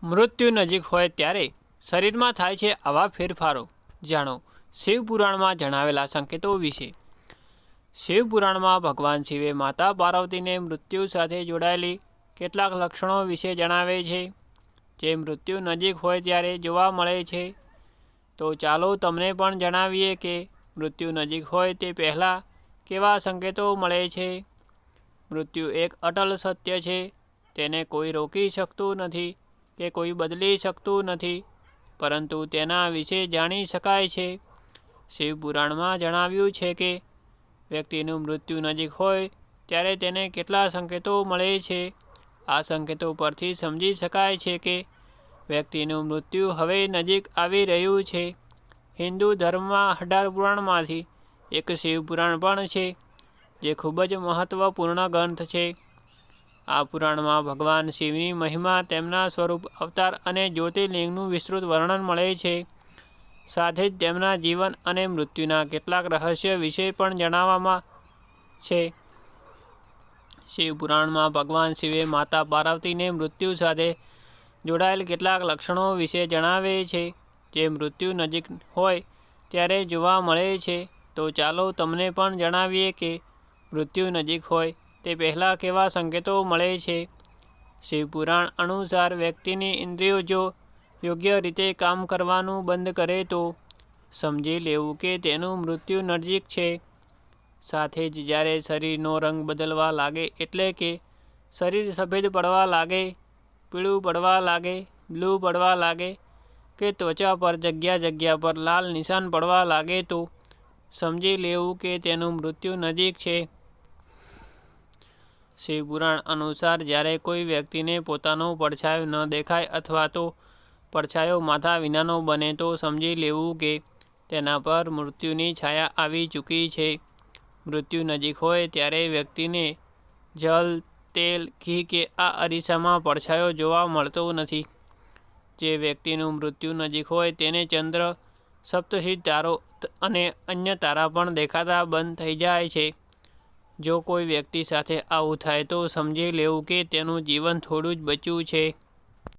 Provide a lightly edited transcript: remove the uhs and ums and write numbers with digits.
મૃત્યુ નજીક હોય ત્યારે શરીરમાં થાય છે આવા ફેરફારો. જાણો શિવપુરાણમાં જણાવેલા સંકેતો વિશે. શિવપુરાણમાં ભગવાન શિવે માતા પાર્વતીને મૃત્યુ સાથે જોડાયેલી કેટલાક લક્ષણો વિશે જણાવે છે, જે મૃત્યુ નજીક હોય ત્યારે જોવા મળે છે. તો ચાલો તમને પણ જણાવીએ કે મૃત્યુ નજીક હોય તે પહેલાં કેવા સંકેતો મળે છે. મૃત્યુ એક અટલ સત્ય છે. તેને કોઈ રોકી શકતું નથી કે કોઈ બદલી શકતું નથી, પરંતુ તેના વિશે જાણી શકાય છે. શિવપુરાણમાં જણાવ્યું છે કે વ્યક્તિનું મૃત્યુ નજીક હોય ત્યારે તેને કેટલા સંકેતો મળે છે. આ સંકેતો પરથી સમજી શકાય છે કે વ્યક્તિનું મૃત્યુ હવે નજીક આવી રહ્યું છે. હિન્દુ ધર્મમાં 18 પુરાણમાંથી એક શિવપુરાણ પણ છે, જે ખૂબ જ મહત્વપૂર્ણ ગ્રંથ છે. આ પુરાણમાં ભગવાન શિવની મહિમા, તેમના સ્વરૂપ, અવતાર અને જ્યોતિર્લિંગનું વિસ્તૃત વર્ણન મળે છે. સાથે જ તેમના જીવન અને મૃત્યુના કેટલાક રહસ્ય વિશે પણ જણાવવામાં છે. શિવપુરાણમાં ભગવાન શિવે માતા પાર્વતીને મૃત્યુ સાથે જોડાયેલ કેટલાક લક્ષણો વિશે જણાવે છે, જે મૃત્યુ નજીક હોય ત્યારે જોવા મળે છે. તો ચાલો તમને પણ જણાવીએ કે મૃત્યુ નજીક હોય તે પહેલાં કેવા સંકેતો મળે છે. શિવપુરાણ અનુસાર વ્યક્તિની ઇન્દ્રિયો જો યોગ્ય રીતે કામ કરવાનું બંધ કરે તો સમજી લેવું કે તેનું મૃત્યુ નજીક છે. સાથે જ જ્યારે શરીરનો રંગ બદલવા લાગે, એટલે કે શરીર સફેદ પડવા લાગે, પીળું પડવા લાગે, બ્લુ પડવા લાગે કે ત્વચા પર જગ્યા પર લાલ નિશાન પડવા લાગે તો સમજી લેવું કે તેનું મૃત્યુ નજીક છે. શિવપુરાણ અનુસાર જ્યારે કોઈ વ્યક્તિને પોતાનો પડછાયો ન દેખાય અથવા તો પડછાયો માથા વિનાનો બને તો સમજી લેવું કે તેના પર મૃત્યુની છાયા આવી ચૂકી છે. મૃત્યુ નજીક હોય ત્યારે વ્યક્તિને જલ, તેલ, ઘી કે આ અરીસામાં પડછાયો જોવા મળતો નથી. જે વ્યક્તિનું મૃત્યુ નજીક હોય તેને ચંદ્ર, સપ્તર્ષિ તારો અને અન્ય તારા પણ દેખાતા બંધ થઈ જાય છે. જો કોઈ વ્યક્તિ સાથે આવું થાય તો સમજી લેવું કે તેનું જીવન થોડું જ બચ્યું છે.